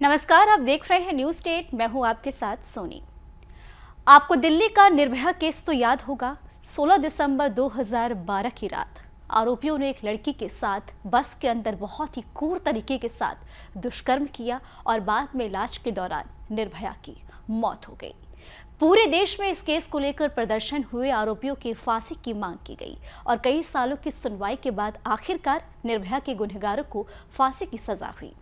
नमस्कार, आप देख रहे हैं न्यूज स्टेट। मैं हूं आपके साथ सोनी। आपको दिल्ली का निर्भया केस तो याद होगा। 16 दिसंबर 2012 की रात आरोपियों ने एक लड़की के साथ बस के अंदर बहुत ही क्रूर तरीके के साथ दुष्कर्म किया और बाद में इलाज के दौरान निर्भया की मौत हो गई। पूरे देश में इस केस को लेकर प्रदर्शन हुए, आरोपियों की फांसी की मांग की गई और कई सालों की सुनवाई के बाद आखिरकार निर्भया के गुनहगारों को फांसी की सजा हुई।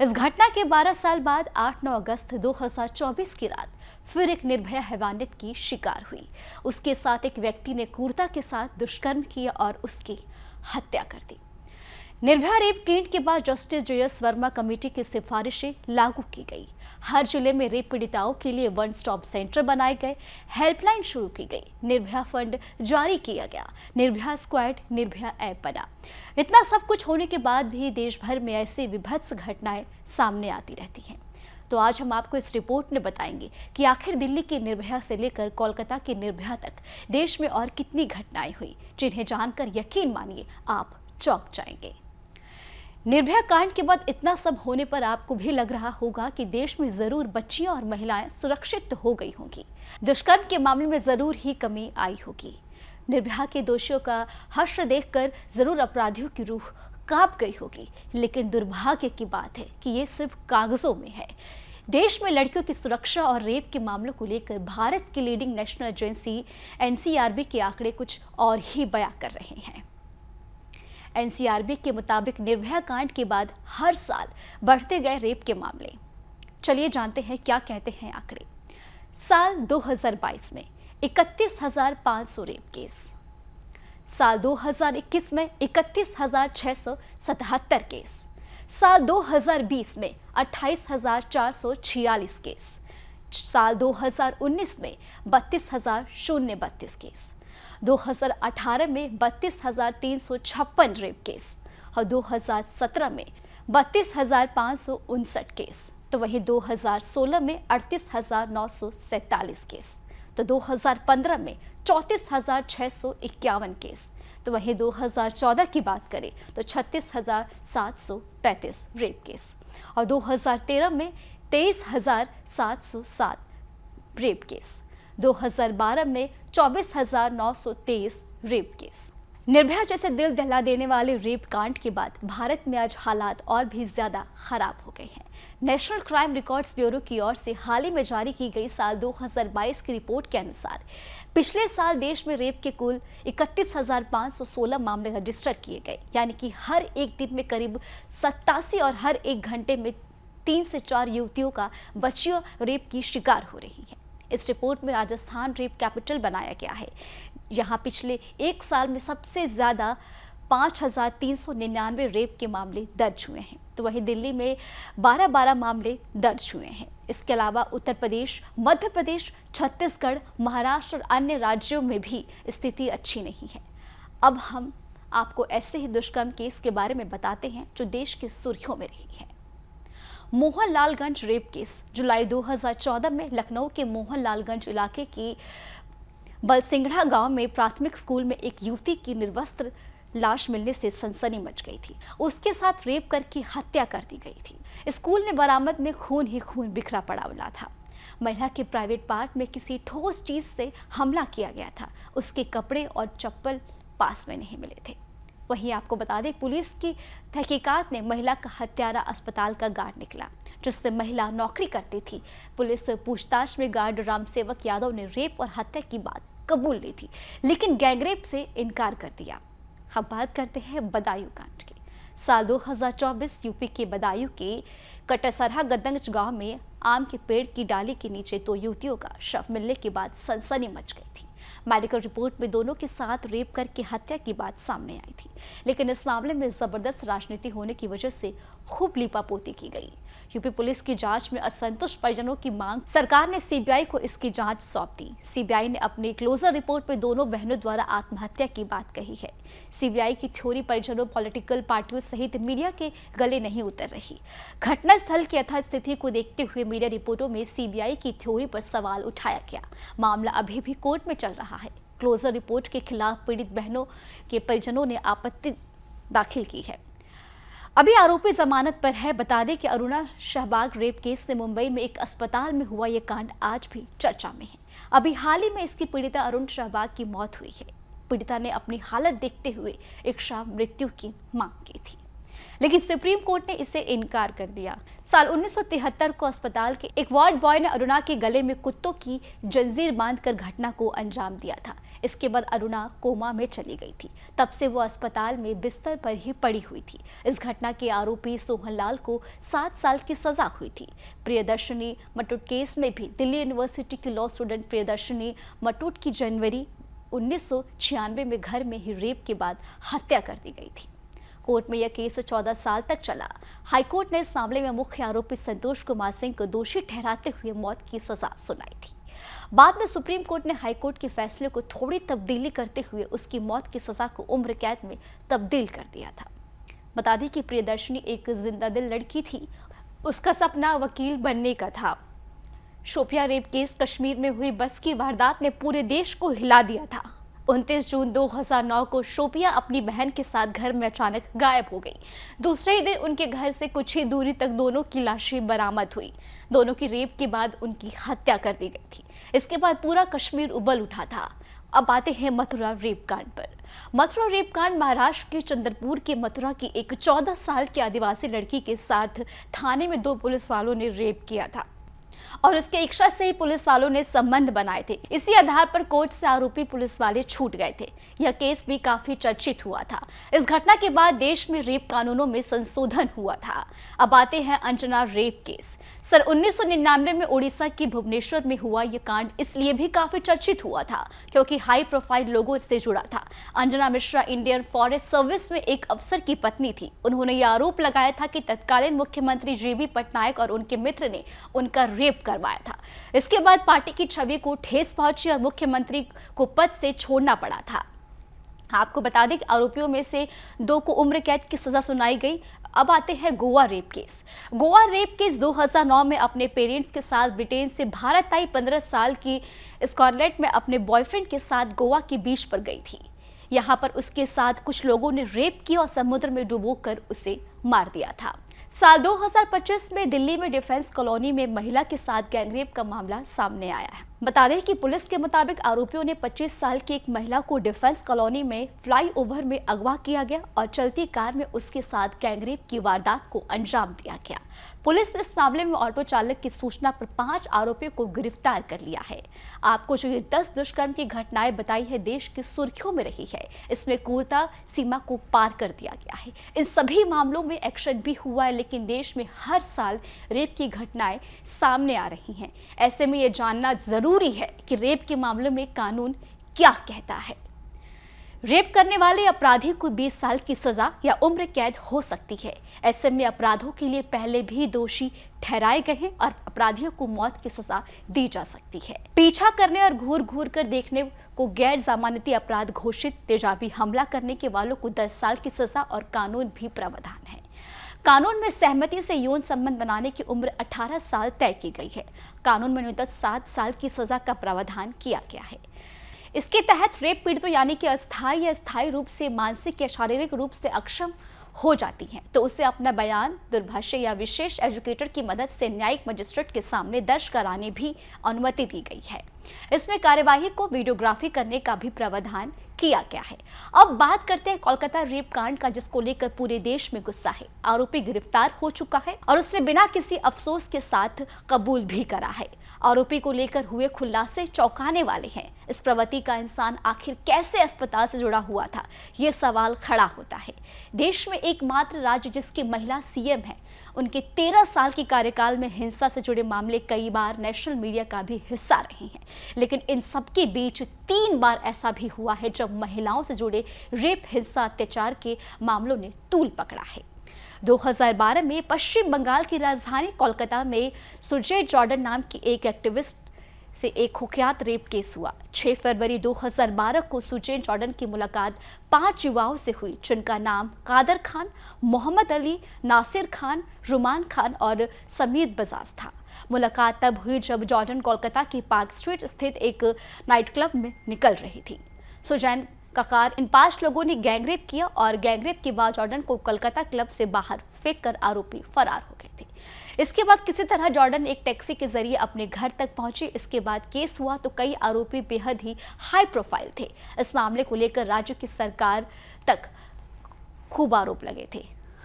इस घटना के 12 साल बाद 8-9 अगस्त 2024 की रात फिर एक निर्भया हैवानियत की शिकार हुई। उसके साथ एक व्यक्ति ने क्रूरता के साथ दुष्कर्म किया और उसकी हत्या कर दी। निर्भया रेप कांड के बाद जस्टिस JS वर्मा कमेटी की सिफारिशें लागू की गई। हर जिले में रेप पीड़िताओं के लिए वन स्टॉप सेंटर बनाए गए, हेल्पलाइन शुरू की गई, निर्भया फंड जारी किया गया, निर्भया स्क्वाड, निर्भया ऐप बना। इतना सब कुछ होने के बाद भी देश भर में ऐसी विभत्स घटनाएं सामने आती रहती हैं। तो आज हम आपको इस रिपोर्ट में बताएंगे कि आखिर दिल्ली की निर्भया से लेकर कोलकाता की निर्भया तक देश में और कितनी घटनाएं हुई, जिन्हें जानकर यकीन मानिए आप चौंक जाएंगे। निर्भया कांड के बाद इतना सब होने पर आपको भी लग रहा होगा कि देश में जरूर बच्चियां और महिलाएं सुरक्षित तो हो गई होंगी, दुष्कर्म के मामले में जरूर ही कमी आई होगी। निर्भया के दोषियों का हश्र देखकर जरूर अपराधियों की रूह कांप गई होगी, लेकिन दुर्भाग्य की बात है कि ये सिर्फ कागजों में है। देश में लड़कियों की सुरक्षा और रेप के मामलों को लेकर भारत की लीडिंग नेशनल एजेंसी NCRB के आंकड़े कुछ और ही बयां कर रहे हैं। NCRB के मुताबिक निर्भया कांड के बाद हर साल बढ़ते गए रेप के मामले। चलिए जानते हैं क्या कहते हैं आंकड़े। साल 2022 में 31,500 रेप केस, साल 2021 में 31,677 केस, साल 2020 में 28,446 केस, साल 2019 में 32,032 केस, 2018 में 32,356 रेप केस और 2017 में 32,559 केस। तो वहीं 2016 में 38,947 केस, तो 2015 में 34,651 केस, तो वहीं 2014 की बात करें तो 36,735 रेप केस और 2013 में 23,707 रेप केस, 2012 में 24,923 रेप केस। निर्भया जैसे दिल दहला देने वाले रेप कांड के बाद भारत में आज हालात और भी ज्यादा खराब हो गए हैं। नेशनल क्राइम रिकॉर्ड्स ब्यूरो की ओर से हाल ही में जारी की गई साल 2022 की रिपोर्ट के अनुसार पिछले साल देश में रेप के कुल 31,516 मामले रजिस्टर किए गए, यानी कि हर एक दिन में करीब 87 और हर एक घंटे में 3 से 4 युवतियों का बच्चियों रेप की शिकार हो रही है। इस रिपोर्ट में राजस्थान रेप कैपिटल बनाया गया है। यहाँ पिछले एक साल में सबसे ज़्यादा 5,399 रेप के मामले दर्ज हुए हैं, तो वहीं दिल्ली में 12 मामले दर्ज हुए हैं। इसके अलावा उत्तर प्रदेश, मध्य प्रदेश, छत्तीसगढ़, महाराष्ट्र और अन्य राज्यों में भी स्थिति अच्छी नहीं है। अब हम आपको ऐसे ही दुष्कर्म केस के बारे में बताते हैं जो देश की सुर्खियों में रही है। Mohanlalganj rape case. जुलाई 2014 में लखनऊ के मोहनलालगंज इलाके की बलसिंगढ़ा गांव में प्राथमिक स्कूल में एक युवती की निर्वस्त्र लाश मिलने से सनसनी मच गई थी। उसके साथ रेप करके हत्या कर दी गई थी। स्कूल ने बरामद में खून ही खून बिखरा पड़ा मिला था। महिला के प्राइवेट पार्ट में किसी ठोस चीज से हमला किया गया था। उसके कपड़े और चप्पल पास में नहीं मिले थे। वहीं आपको बता दें, पुलिस की तहकीकात ने महिला का हत्यारा अस्पताल का गार्ड निकला, जिससे महिला नौकरी करती थी। पुलिस पूछताछ में गार्ड रामसेवक यादव ने रेप और हत्या की बात कबूल ली थी, लेकिन गैंगरेप से इनकार कर दिया। अब बात करते हैं बदायूं कांड की। साल 2024 यूपी के बदायूं के कटसरहा गदंज गांव में आम के पेड़ की डाली के नीचे 2 युवतियों का शव मिलने के बाद सनसनी मच गई थी। मेडिकल रिपोर्ट में दोनों के साथ रेप करके हत्या की बात सामने आई थी, लेकिन इस मामले में जबरदस्त राजनीति होने की वजह से खूब लीपापोती की गई। यूपी पुलिस की जांच में असंतुष्ट परिजनों की मांग, सरकार ने सीबीआई को इसकी जांच सौंप दी। सीबीआई ने अपनी क्लोजर रिपोर्ट में दोनों बहनों द्वारा आत्महत्या की बात कही है। सीबीआई की थ्योरी परिजनों, पॉलिटिकल पार्टियों सहित मीडिया के गले नहीं उतर रही। घटनास्थल की यथास्थिति को देखते हुए मीडिया रिपोर्टों में सीबीआई की थ्योरी पर सवाल उठाया गया। मामला अभी भी कोर्ट में चल रहा है। क्लोजर रिपोर्ट के खिलाफ पीड़ित बहनों के परिजनों ने आपत्ति दाखिल की है। अभी आरोपी जमानत पर है। बता दें कि अरुणा शहबाग रेप केस में मुंबई में एक अस्पताल में हुआ ये कांड आज भी चर्चा में है। अभी हाल ही में इसकी पीड़िता अरुण शहबाग की मौत हुई है। पीड़िता ने अपनी हालत देखते हुए इच्छा मृत्यु की मांग की थी, लेकिन सुप्रीम कोर्ट ने इसे इनकार कर दिया। साल 1973 को अस्पताल के एक वार्ड बॉय ने अरुणा के गले में कुत्तों की जंजीर बांधकर घटना को अंजाम दिया था। इसके बाद अरुणा कोमा में चली गई थी। तब से वो अस्पताल में बिस्तर पर ही पड़ी हुई थी। इस घटना के आरोपी सोहनलाल को 7 साल की सजा हुई थी। प्रियदर्शनी मटूट केस में भी दिल्ली यूनिवर्सिटी की लॉ स्टूडेंट प्रियदर्शनी मटूट की जनवरी 1996 में घर में ही रेप के बाद हत्या कर दी गई थी। कोर्ट में यह केस 14 साल तक चला। हाईकोर्ट ने इस मामले में मुख्य आरोपी संतोष कुमार सिंह को दोषी ठहराते हुए मौत की सजा सुनाई थी। बाद में सुप्रीम कोर्ट ने हाईकोर्ट के फैसले को थोड़ी तब्दीली करते हुए उसकी मौत की सजा को उम्र कैद में तब्दील कर दिया था। बता दें कि प्रियदर्शनी एक जिंदादिल लड़की थी। उसका सपना वकील बनने का था। शोपिया रेप केस, कश्मीर में हुई बस की वारदात ने पूरे देश को हिला दिया था। 29 जून 2009 को शोपिया अपनी बहन के साथ घर में अचानक गायब हो गई। दूसरे ही दिन उनके घर से कुछ ही दूरी तक दोनों की लाशें बरामद हुई। दोनों की रेप के बाद उनकी हत्या कर दी गई थी। इसके बाद पूरा कश्मीर उबल उठा था। अब आते हैं मथुरा रेप कांड पर। मथुरा रेप कांड महाराष्ट्र के चंद्रपुर के मथुरा की एक 14 साल की आदिवासी लड़की के साथ थाने में 2 पुलिस वालों ने रेप किया था और उसके इच्छा से ही पुलिस वालों ने संबंध बनाए थे। इसी आधार पर कोर्ट से आरोपी पुलिस वाले छूट गए थे। यह केस भी काफी चर्चित हुआ था। इस घटना के बाद देश में रेप कानूनों में संशोधन हुआ था। अब आते हैं अंजना रेप केस। सन 1999 में ओडिशा के भुवनेश्वर में हुआ यह कांड इसलिए भी काफी चर्चित हुआ था क्योंकि हाई प्रोफाइल लोगों से जुड़ा था। Anjana Mishra Indian forest service में एक अफसर की पत्नी थी। उन्होंने यह आरोप लगाया था कि तत्कालीन मुख्यमंत्री JB पटनायक और उनके मित्र ने उनका रेप करवाया था। इसके बाद पार्टी की छवि को ठेस पहुंची और मुख्यमंत्री को पद से छोड़ना पड़ा था। आपको बता दें कि आरोपियों में से 2 को उम्र कैद की सजा सुनाई गई। अब आते हैं Goa rape case. Goa rape case 2009 में अपने पेरेंट्स के साथ ब्रिटेन से भारत आई 15 साल की स्कॉटलैंड में अपने बॉयफ्रेंड के साथ गोवा के बीच पर गई थी। यहाँ पर उसके साथ कुछ लोगों ने रेप किया और समुद्र में डुबोकर उसे मार दिया था। साल 2025 में दिल्ली में डिफेंस कॉलोनी में महिला के साथ गैंगरेप का मामला सामने आया है। बता दें कि पुलिस के मुताबिक आरोपियों ने 25 साल की एक महिला को डिफेंस कॉलोनी में फ्लाईओवर में अगवा किया गया और चलती कार में उसके साथ गैंगरेप की वारदात को अंजाम दिया गया। पुलिस ने इस मामले में ऑटो चालक की सूचना पर 5 आरोपियों को गिरफ्तार कर लिया है। आपको जो ये 10 दुष्कर्म की घटनाएं बताई है देश की सुर्खियों में रही है। इसमें क्रूरता सीमा को पार कर दिया गया है। इन सभी मामलों में एक्शन भी हुआ है, लेकिन देश में हर साल रेप की घटनाएं सामने आ रही हैं। ऐसे में ये जानना जरूरी है कि रेप के मामलों में कानून क्या कहता है। रेप करने वाले अपराधी को 20 साल की सजा या उम्र कैद हो सकती है। ऐसे में अपराधों के लिए पहले भी दोषी ठहराए गए हैं और अपराधियों को मौत की सजा दी जा सकती है। पीछा करने और घूर घूर कर देखने को गैर जमानती अपराध घोषित, तेजाबी हमला करने के वालों को 10 साल की सजा और कानून भी प्रावधान है। कानून में सहमति से यौन संबंध बनाने की उम्र 18 साल तय की गई है। कानून में न्यूनतम 7 साल की सजा का प्रावधान किया गया है। इसके तहत रेप पीड़ितों यानी कि अस्थायी या स्थायी रूप से मानसिक या शारीरिक रूप से अक्षम हो जाती हैं तो उसे अपना बयान दूरभाष या विशेष एजुकेटर की मदद से न्यायिक मजिस्ट्रेट के सामने दर्ज कराने भी अनुमति दी गई है। इसमें कार्यवाही को वीडियोग्राफी करने का भी प्रावधान किया गया है। अब बात करते हैं कोलकाता रेप कांड का, जिसको लेकर पूरे देश में गुस्सा है। आरोपी गिरफ्तार हो चुका है और उसने बिना किसी अफसोस के साथ कबूल भी करा है। आरोपी को लेकर हुए खुलासे चौंकाने वाले हैं। इस प्रवृत्ति का इंसान आखिर कैसे अस्पताल से जुड़ा हुआ था, ये सवाल खड़ा होता है। देश में एकमात्र राज्य जिसकी महिला CM है, उनके 13 साल के कार्यकाल में हिंसा से जुड़े मामले कई बार नेशनल मीडिया का भी हिस्सा रहे हैं, लेकिन इन सबके बीच 3 बार ऐसा भी हुआ है जब महिलाओं से जुड़े रेप, हिंसा, अत्याचार के मामलों ने तूल पकड़ा है। 2012 में पश्चिम बंगाल की राजधानी कोलकाता में सुजय जॉर्डन नाम की एक एक्टिविस्ट से एक कुख्यात रेप केस हुआ। 6 फरवरी 2012 को सुजय जॉर्डन की मुलाकात 5 युवाओं से हुई, जिनका नाम कादर खान, मोहम्मद अली, नासिर खान, रुमान खान और समीर बजाज था। मुलाकात तब हुई जब जॉर्डन कोलकाता की पार्क स्ट्रीट स्थित एक नाइट क्लब में निकल रही थी। सुजैन ककार इन 5 लोगों ने गैंगरेप किया और गैंगरेप के बाद जॉर्डन को कोलकाता क्लब से बाहर फेंककर आरोपी फरार हो गए थे। इसके बाद किसी तरह जॉर्डन एक टैक्सी के जरिए अपने घर तक पहुंचे। इसके बाद केस हुआ तो कई आरोपी बेहद ही हाई प्रोफाइल थे। इस मामले को लेकर राज्य की सरकार तक खूब आरोप लगे थे।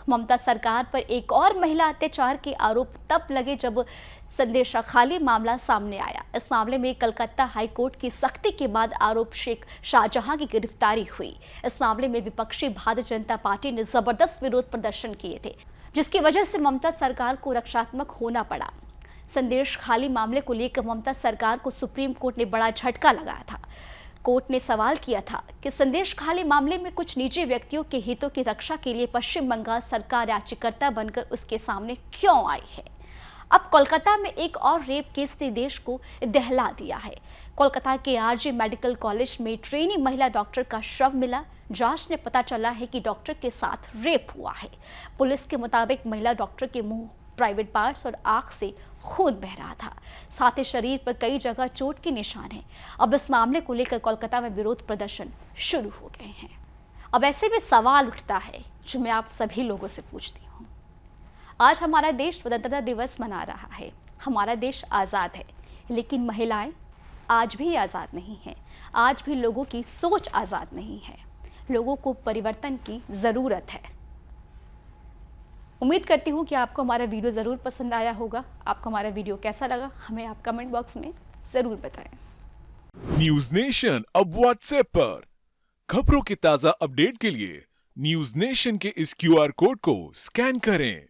ममता सरकार पर एक और महिला अत्याचार के आरोप तब लगे जब संदेशाखाली मामला सामने आया। इस मामले में कलकत्ता हाई कोर्ट की सख्ती के बाद आरोप शेख शाहजहां की गिरफ्तारी हुई। इस मामले में विपक्षी भारतीय जनता पार्टी ने जबरदस्त विरोध प्रदर्शन किए थे, जिसकी वजह से ममता सरकार को रक्षात्मक होना पड़ा। संदेश खाली मामले को लेकर ममता सरकार को सुप्रीम कोर्ट ने बड़ा झटका लगाया था। कोर्ट ने सवाल किया था कि संदेश खाली मामले में कुछ निजी व्यक्तियों के हितों की रक्षा के लिए पश्चिम बंगाल सरकार याचिकाकर्ता बनकर उसके सामने क्यों आई है। अब कोलकाता में एक और रेप केस ने देश को दहला दिया है। कोलकाता के आरजे मेडिकल कॉलेज में ट्रेनी महिला डॉक्टर का शव मिला। जांच ने पता चला है कि डॉक्टर के साथ रेप हुआ है। पुलिस के मुताबिक महिला डॉक्टर के मुंह, प्राइवेट पार्ट्स और आंख से खून बह रहा था। साथ ही शरीर पर कई जगह चोट के निशान हैं। अब इस मामले को लेकर कोलकाता में विरोध प्रदर्शन शुरू हो गए हैं। अब ऐसे में सवाल उठता है जो मैं आप सभी लोगों से पूछती हूँ। आज हमारा देश स्वतंत्रता दिवस मना रहा है। हमारा देश आज़ाद है, लेकिन महिलाएं आज भी आज़ाद नहीं हैं। आज भी लोगों की सोच आज़ाद नहीं है। लोगों को परिवर्तन की ज़रूरत है। उम्मीद करती हूँ कि आपको हमारा वीडियो ज़रूर पसंद आया होगा। आपको हमारा वीडियो कैसा लगा हमें आप कमेंट बॉक्स में ज़रूर बताएं। न्यूज नेशन अब व्हाट्सएप पर खबरों के ताज़ा अपडेट के लिए न्यूज नेशन के इस QR कोड को स्कैन करें।